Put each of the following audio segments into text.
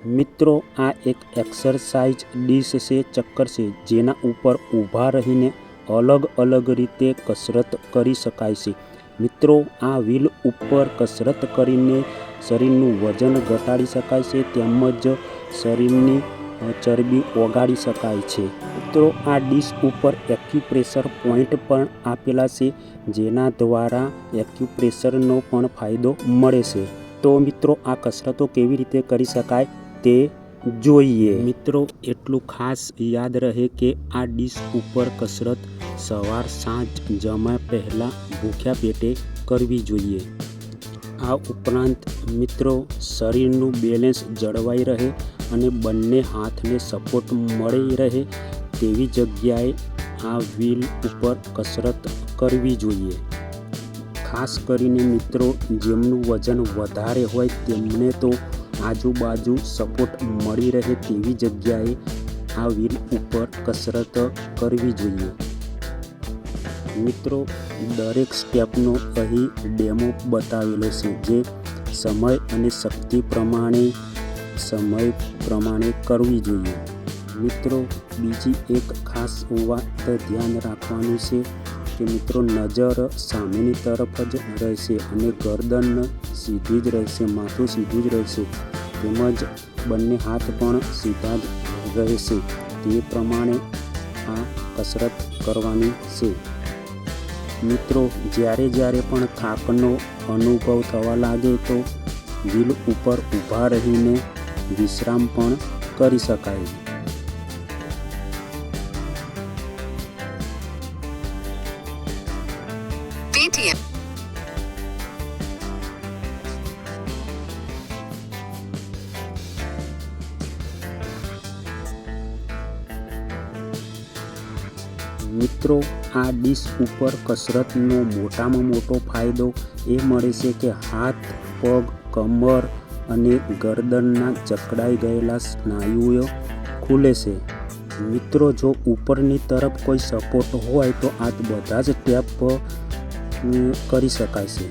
મિત્રો આ એક એક્સરસાઇઝ ડીશ છે, ચક્કર છે, જેના ઉપર ઊભા રહીને અલગ અલગ રીતે કસરત કરી શકાય છે. મિત્રો આ વ્હીલ ઉપર કસરત કરીને શરીરનું વજન ઘટાડી શકાય છે તેમજ શરીરની ચરબી ઓગાળી શકાય છે. મિત્રો આ ડીશ ઉપર એક્યુપ્રેશર પોઈન્ટ પણ આપેલા છે, જેના દ્વારા એક્યુપ્રેશરનો પણ ફાયદો મળે છે. તો મિત્રો આ કસરતો કેવી રીતે કરી શકાય તે જોઈએ. મિત્રો એટલું ખાસ યાદ રહે કે આ ડીશ ઉપર કસરત સવાર સાંજ જમ્યા પહેલાં ભૂખ્યા પેટે કરવી જોઈએ. આ ઉપરાંત મિત્રો શરીરનું બેલેન્સ જળવાઈ રહે અને બંને હાથને સપોર્ટ મળી રહે તેવી જગ્યાએ આ વ્હીલ ઉપર કસરત કરવી જોઈએ. ખાસ કરીને મિત્રો જેમનું વજન વધારે હોય તેમને તો આજુબાજુ સપોર્ટ મળી રહે તેવી જગ્યાએ આ વ્હીલ ઉપર કસરત કરવી જોઈએ. મિત્રો દરેક સ્ટેપનો અહીં ડેમો બતાવેલો છે, જે સમય અને શક્તિ પ્રમાણે કરવી જોઈએ. મિત્રો બીજી એક ખાસ વાત ધ્યાન રાખવાનું છે કે મિત્રો નજર સામેની તરફ જ રહેશે અને ગરદન સીધી જ રહેશે, માથું સીધું જ રહેશે તેમજ બંને હાથ પણ સીધા જ રહેશે. તે પ્રમાણે આ કસરત કરવાની છે. મિત્રો જ્યારે પણ થાકનો અનુભવ થવા લાગે તો વ્હીલ ઉપર ઊભા રહીને વિશ્રામ પણ કરી શકાય. મિત્રો આ ડીશ ઉપર કસરતનો મોટામાં મોટો ફાયદો એ મળે છે કે હાથ, પગ, કમર અને ગરદનના જકડાઈ ગયેલા સ્નાયુઓ ખુલે છે. મિત્રો જો ઉપરની તરફ કોઈ સપોર્ટ હોય તો આ બધા જ સ્ટેપ કરી શકાય છે.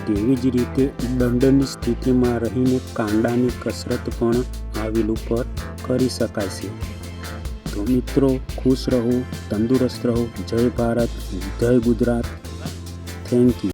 તેવી જ રીતે દંડની સ્થિતિમાં રહીને કાંડાની કસરત પણ આ વ્હીલ ઉપર કરી શકાય છે. તો મિત્રો ખુશ રહો, તંદુરસ્ત રહો. જય ભારત, જય ગુજરાત. Thank you.